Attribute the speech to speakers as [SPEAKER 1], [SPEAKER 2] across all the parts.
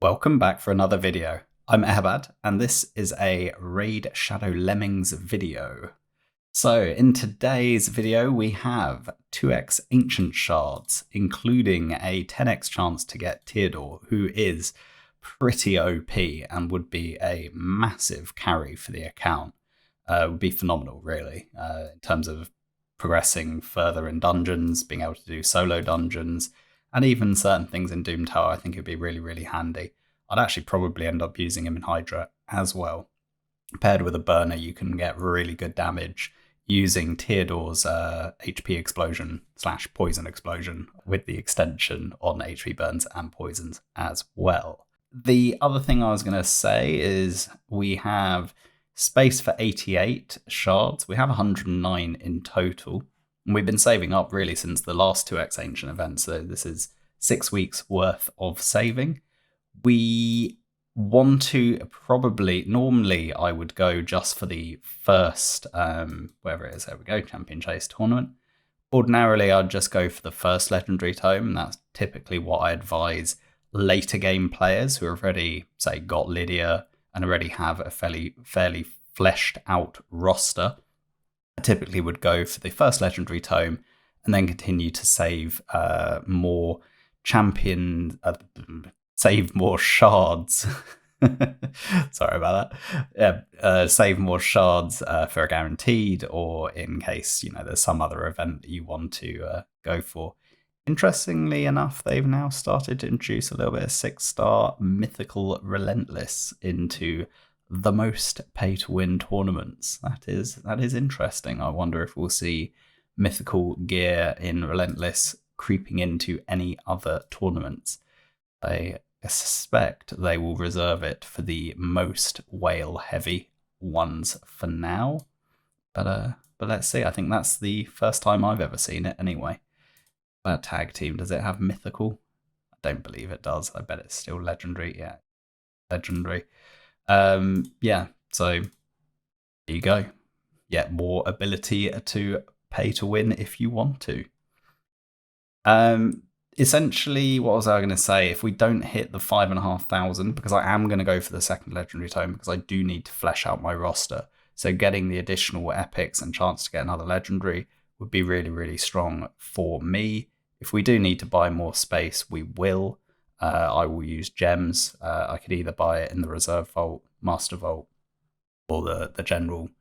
[SPEAKER 1] Welcome back for another video. I'm Eharbad, and this is a Raid Shadow Lemmings video. So in today's video we have 2x Ancient Shards, including a 10x chance to get Theodore, who is pretty OP and would be a massive carry for the account. Would be phenomenal, really, in terms of progressing further in dungeons, being able to do solo dungeons, and even certain things in Doom Tower. I think it'd be really, really handy. I'd actually probably end up using him in Hydra as well. Paired with a burner, you can get really good damage using Theodore's HP explosion / poison explosion with the extension on HP burns and poisons as well. The other thing I was going to say is we have space for 88 shards. We have 109 in total. And we've been saving up really since the last 2x Ancient event, so this is 6 weeks worth of saving. We want to normally I would go just for the first, wherever it is, there we go, Champion Chase tournament. Ordinarily, I'd just go for the first Legendary Tome, and that's typically what I advise later game players who have already, say, got Lydia and already have a fairly fleshed out roster. I typically would go for the first Legendary Tome and then continue to save more save more shards. Sorry about that. Yeah, save more shards for a guaranteed, or in case there's some other event that you want to go for. Interestingly enough, they've now started to introduce a little bit of 6-star Mythical Relentless into the most pay-to-win tournaments. That is interesting. I wonder if we'll see mythical gear in Relentless creeping into any other tournaments. I suspect they will reserve it for the most whale-heavy ones for now. But let's see. I think that's the first time I've ever seen it anyway. But tag team, does it have mythical? I don't believe it does. I bet it's still legendary. Yeah, legendary. Yeah, so there you go. Get more ability to pay to win if you want to. Essentially, what was I going to say? If we don't hit the 5,500, because I am going to go for the second Legendary Tome, because I do need to flesh out my roster. So getting the additional epics and chance to get another Legendary would be really, really strong for me. If we do need to buy more space, we will. I will use gems. I could either buy it in the Reserve Vault, Master Vault, or the general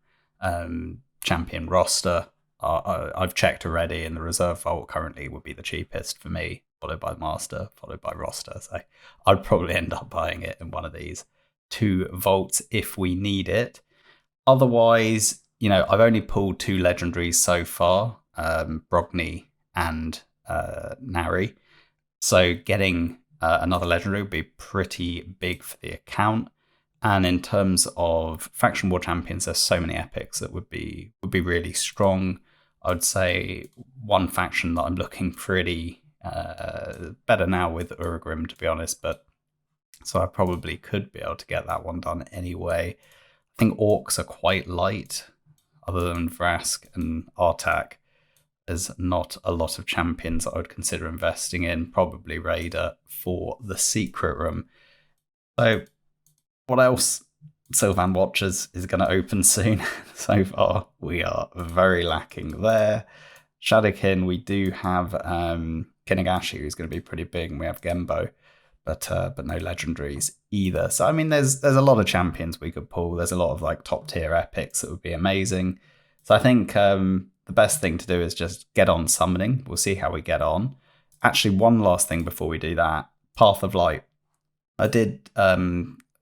[SPEAKER 1] champion roster. I've checked already, and the Reserve Vault currently would be the cheapest for me, followed by Master, followed by Roster. So I'd probably end up buying it in one of these 2 vaults if we need it. Otherwise, I've only pulled 2 legendaries so far, Brogni and Nari. So getting another legendary would be pretty big for the account. And in terms of faction war champions, there's so many epics that would be really strong. I would say one faction that I'm looking pretty better now with Urgrim, to be honest, but so I probably could be able to get that one done anyway. I think orcs are quite light, other than Vrask and Artak. There's not a lot of champions that I would consider investing in. Probably Raider for the secret room. So what else? Sylvan Watchers is going to open soon. So far, we are very lacking there. Shadowkin, we do have Kinagashi, who's going to be pretty big, and we have Gembo, but no legendaries either. So I mean, there's a lot of champions we could pull. There's a lot of top tier epics that would be amazing. So I think the best thing to do is just get on summoning. We'll see how we get on. Actually, one last thing before we do that: Path of Light. I did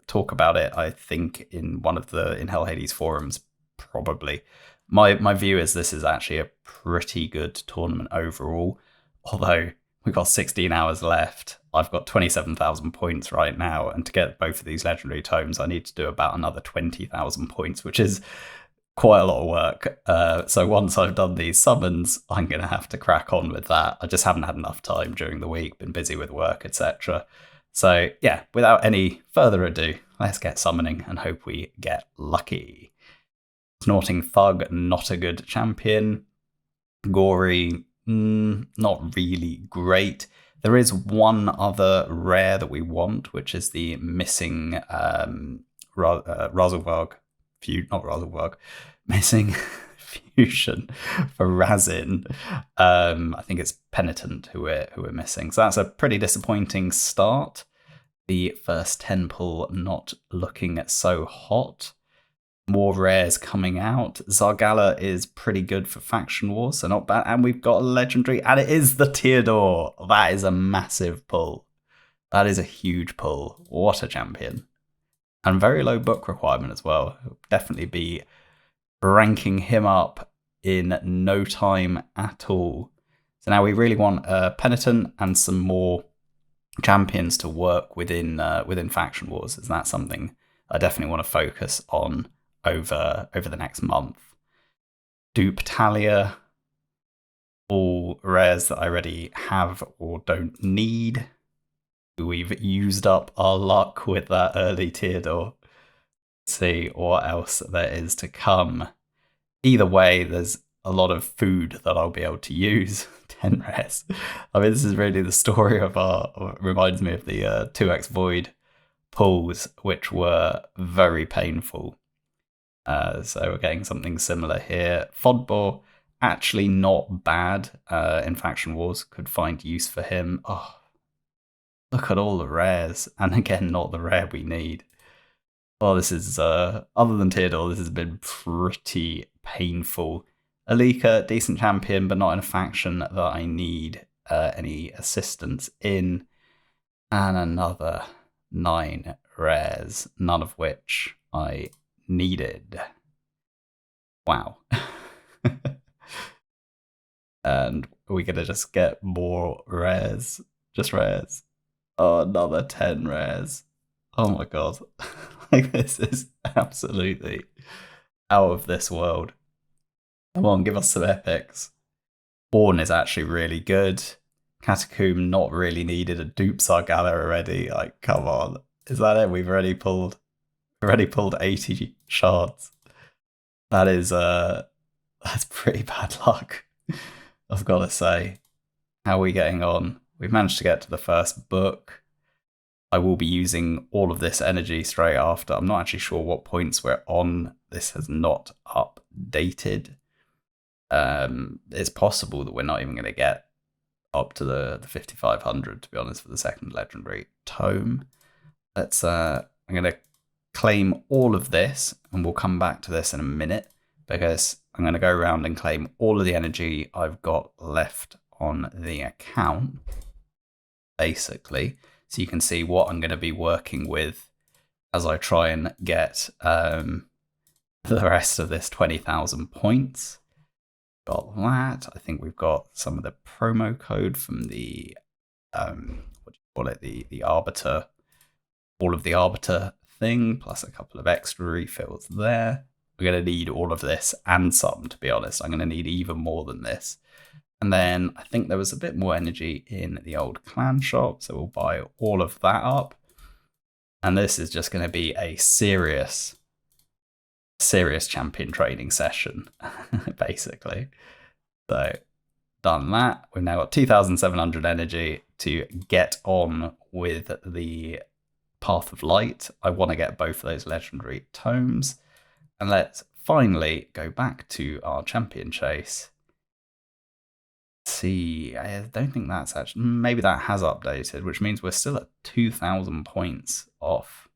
[SPEAKER 1] talk about it, I think, in one of the In Hell Hades forums, probably. My view is this is actually a pretty good tournament overall, although we've got 16 hours left. I've got 27,000 points right now, and to get both of these legendary tomes, I need to do about another 20,000 points, which is quite a lot of work. So once I've done these summons, I'm going to have to crack on with that. I just haven't had enough time during the week, been busy with work, etc. So yeah, without any further ado, let's get summoning and hope we get lucky. Snorting Thug, not a good champion. Gory, not really great. There is one other rare that we want, which is the missing Razelvarg, not Razelvarg, missing fusion for Razin. I think it's Penitent who we're missing. So that's a pretty disappointing start. The first 10 pull not looking so hot. More rares coming out. Zargala is pretty good for Faction Wars, so not bad. And we've got a legendary, and it is the Theodore. That is a massive pull. That is a huge pull. What a champion. And very low book requirement as well. It'll definitely be ranking him up in no time at all. So now we really want a Penitent and some more champions to work within Faction Wars. Is that something I definitely want to focus on over the next month? Dupe Talia, all rares that I already have or don't need. We've used up our luck with that early Theodore. Let's see what else there is to come. Either way, there's a lot of food that I'll be able to use. 10 rares. I mean, this is really the story of reminds me of the 2x Void pulls, which were very painful. So we're getting something similar here. Fodbor, actually not bad in Faction Wars. Could find use for him. Oh, look at all the rares. And again, not the rare we need. Well, this is, other than Theodore, this has been pretty painful. Alika, decent champion, but not in a faction that I need any assistance in. And another 9 rares, none of which I needed. Wow. And we're going to just get more rares. Just rares. Oh, another 10 rares. Oh my god. Like, this is absolutely out of this world. Come on, give us some epics. Born is actually really good. Catacomb not really needed. A dupe Zargala already. Like, come on. Is that it? We've already pulled 80 shards. That is that's pretty bad luck, I've got to say. How are we getting on? We've managed to get to the first book. I will be using all of this energy straight after. I'm not actually sure what points we're on. This has not updated. It's possible that we're not even going to get up to the 5500, to be honest, for the second legendary tome. Let's I'm going to claim all of this, and we'll come back to this in a minute, because I'm going to go around and claim all of the energy I've got left on the account, basically, so you can see what I'm going to be working with as I try and get the rest of this 20,000 points. Got that. I think we've got some of the promo code from the what do you call it, the Arbiter, all of the Arbiter thing, plus a couple of extra refills there. We're going to need all of this and some, to be honest. I'm going to need even more than this. And then I think there was a bit more energy in the old clan shop, so we'll buy all of that up. And this is just going to be a serious champion training session, basically. So, done that. We've now got 2,700 energy to get on with the Path of Light. I want to get both of those legendary tomes. And let's finally go back to our champion chase. Let's see, I don't think that's actually, maybe that has updated, which means we're still at 2,000 points off.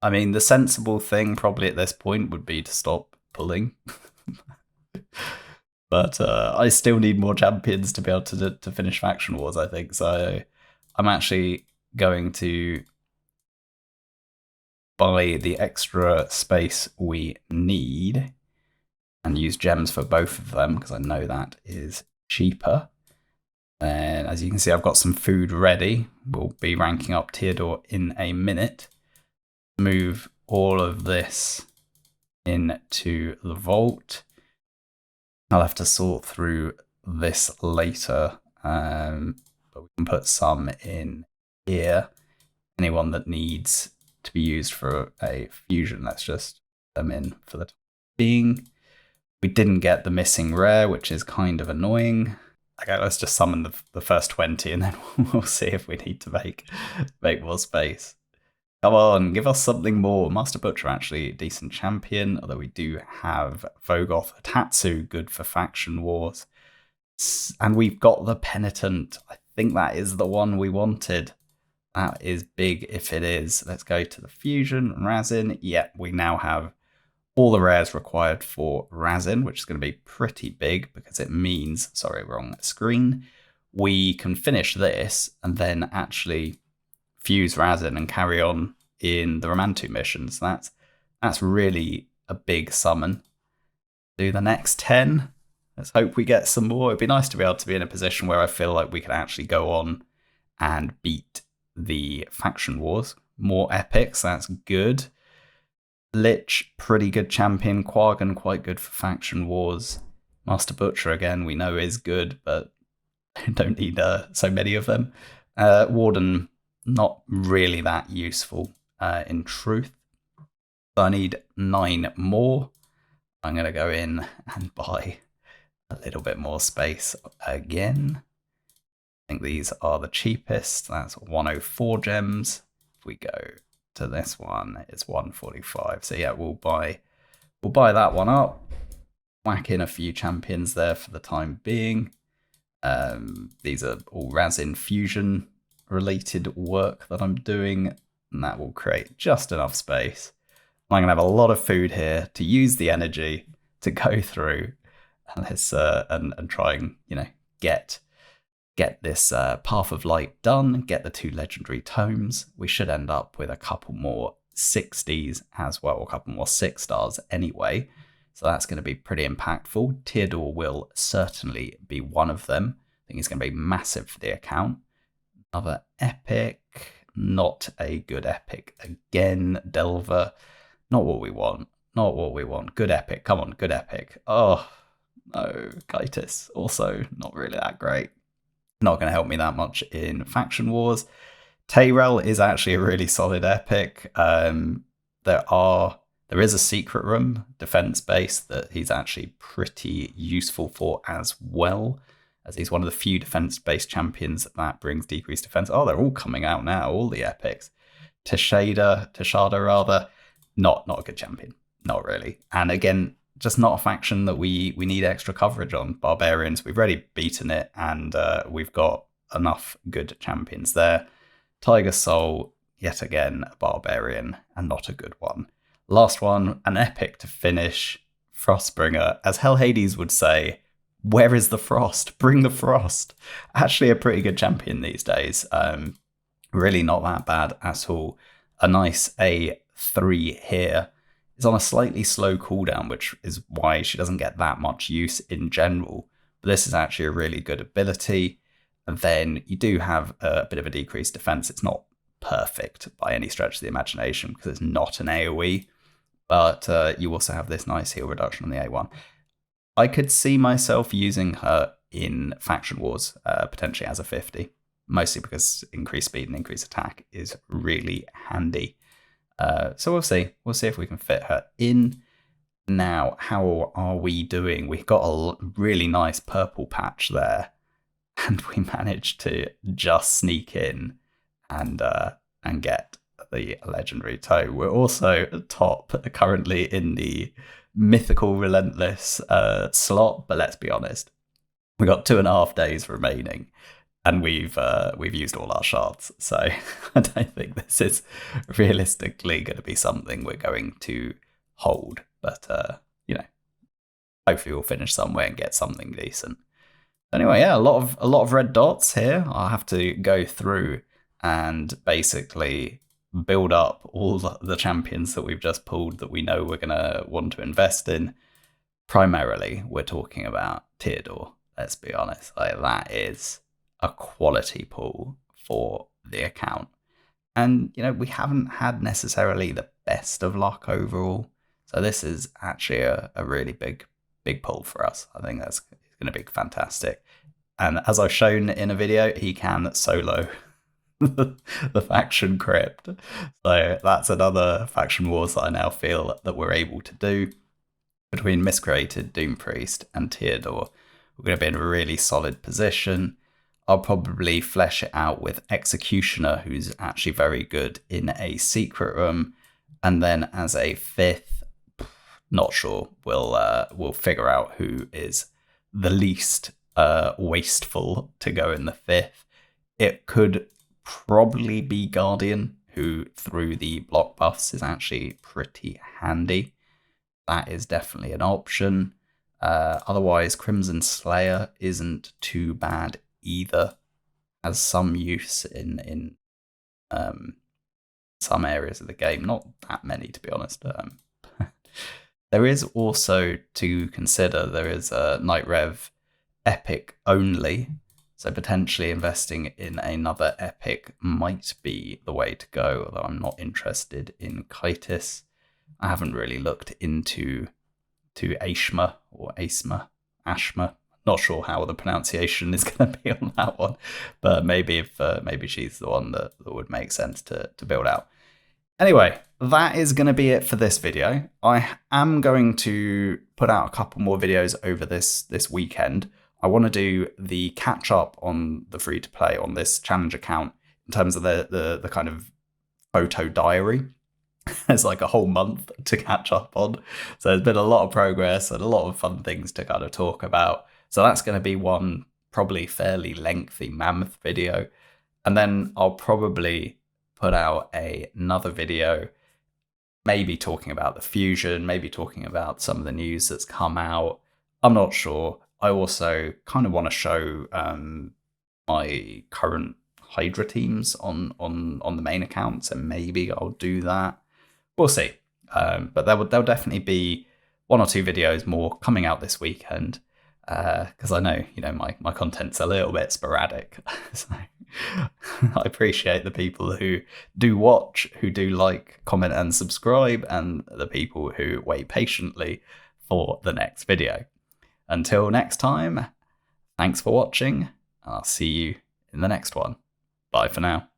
[SPEAKER 1] I mean, the sensible thing probably at this point would be to stop pulling. But I still need more champions to be able to finish Faction Wars, I think. So I'm actually going to buy the extra space we need and use gems for both of them, because I know that is cheaper. And as you can see, I've got some food ready. We'll be ranking up Theodore in a minute. Move all of this into the vault. I'll have to sort through this later, but we can put some in here. Anyone that needs to be used for a fusion, let's just put them in for the time being. We didn't get the missing rare, which is kind of annoying. Okay, let's just summon the first 20 and then we'll see if we need to make more space. Come on, give us something more. Master Butcher, actually, decent champion, although we do have Vogoth Tatsu, good for faction wars. And we've got the Penitent. I think that is the one we wanted. That is big if it is. Let's go to the Fusion, Razin. Yeah, we now have all the rares required for Razin, which is going to be pretty big because it means, sorry, wrong screen. We can finish this and then actually fuse Razin and carry on in the Romantu missions. That's really a big summon. Do the next 10. Let's hope we get some more. It'd be nice to be able to be in a position where I feel like we can actually go on and beat the faction wars. More epics, that's good. Lich, pretty good champion. Quagan, quite good for faction wars. Master Butcher, again, we know is good, but don't need so many of them. Warden, not really that useful in truth. So I need 9 more. I'm going to go in and buy a little bit more space again. I think these are the cheapest. That's 104 gems. If we go to this one, it's 145. So yeah, we'll buy that one up. Whack in a few champions there for the time being. These are all Razin Fusion related work that I'm doing, and that will create just enough space. I'm going to have a lot of food here to use the energy to go through and let's and try and get this Path of Light done, get the 2 legendary tomes. We should end up with a couple more 60s as well, a couple more 6 stars anyway. So that's going to be pretty impactful. Teardor will certainly be one of them. I think it's going to be massive for the account. Another epic, not a good epic again. Delver, not what we want. Not what we want. Good epic, come on, good epic. Oh, no, Kaitis, also not really that great. Not going to help me that much in faction wars. Tayrel is actually a really solid epic. There is a secret room defense base that he's actually pretty useful for as well, as he's one of the few defense-based champions that brings decreased defense. Oh, they're all coming out now, all the epics. Tashada rather, not a good champion, not really. And again, just not a faction that we need extra coverage on. Barbarians, we've already beaten it, and we've got enough good champions there. Tiger Soul, yet again, a barbarian, and not a good one. Last one, an epic to finish. Frostbringer, as Hell Hades would say, where is the frost? Bring the frost. Actually a pretty good champion these days. Really not that bad at all. A nice A3 here. Is on a slightly slow cooldown, which is why she doesn't get that much use in general. But this is actually a really good ability. And then you do have a bit of a decreased defense. It's not perfect by any stretch of the imagination because it's not an AoE. But you also have this nice heal reduction on the A1. I could see myself using her in Faction Wars, potentially as a 50. Mostly because increased speed and increased attack is really handy. So we'll see. We'll see if we can fit her in. Now, how are we doing? We've got a really nice purple patch there. And we managed to just sneak in and get the legendary toe. We're also top currently in the mythical relentless slot, but let's be honest, we got 2.5 days remaining, and we've used all our shards. So I don't think this is realistically going to be something we're going to hold. But hopefully we'll finish somewhere and get something decent. Anyway, yeah, a lot of red dots here. I'll have to go through and basically build up all the champions that we've just pulled that we know we're going to want to invest in. Primarily, we're talking about Teardor. Let's be honest, that is a quality pull for the account. And, we haven't had necessarily the best of luck overall. So this is actually a really big pull for us. I think that's going to be fantastic. And as I've shown in a video, he can solo the faction crypt. So that's another faction wars that I now feel that we're able to do between Miscreated, Doom Priest, and Teardor. we're going to be in a really solid position. I'll probably flesh it out with Executioner, who's actually very good in a secret room. And then as a fifth, not sure, we'll figure out who is the least wasteful to go in the fifth. It could probably be Guardian, who through the block buffs is actually pretty handy. That is definitely an option. Otherwise, Crimson Slayer isn't too bad either. Has some use in some areas of the game, not that many to be honest. There is also to consider, there is a Night Rev epic only, so potentially investing in another epic might be the way to go, although I'm not interested in Kitis. I haven't really looked into Ashma or Ashma. Not sure how the pronunciation is going to be on that one, but maybe maybe she's the one that would make sense to build out. Anyway, that is going to be it for this video. I am going to put out a couple more videos over this weekend. I want to do the catch up on the free to play on this challenge account in terms of the kind of photo diary. There's like a whole month to catch up on. So there's been a lot of progress and a lot of fun things to kind of talk about. So that's going to be one probably fairly lengthy mammoth video. And then I'll probably put out another video, maybe talking about the fusion, maybe talking about some of the news that's come out. I'm not sure. I also kind of want to show my current Hydra teams on the main account, so maybe I'll do that. We'll see. But there'll definitely be one or two videos more coming out this weekend, because I know, my content's a little bit sporadic. So I appreciate the people who do watch, who do like, comment and subscribe, and the people who wait patiently for the next video. Until next time, thanks for watching. I'll see you in the next one. Bye for now.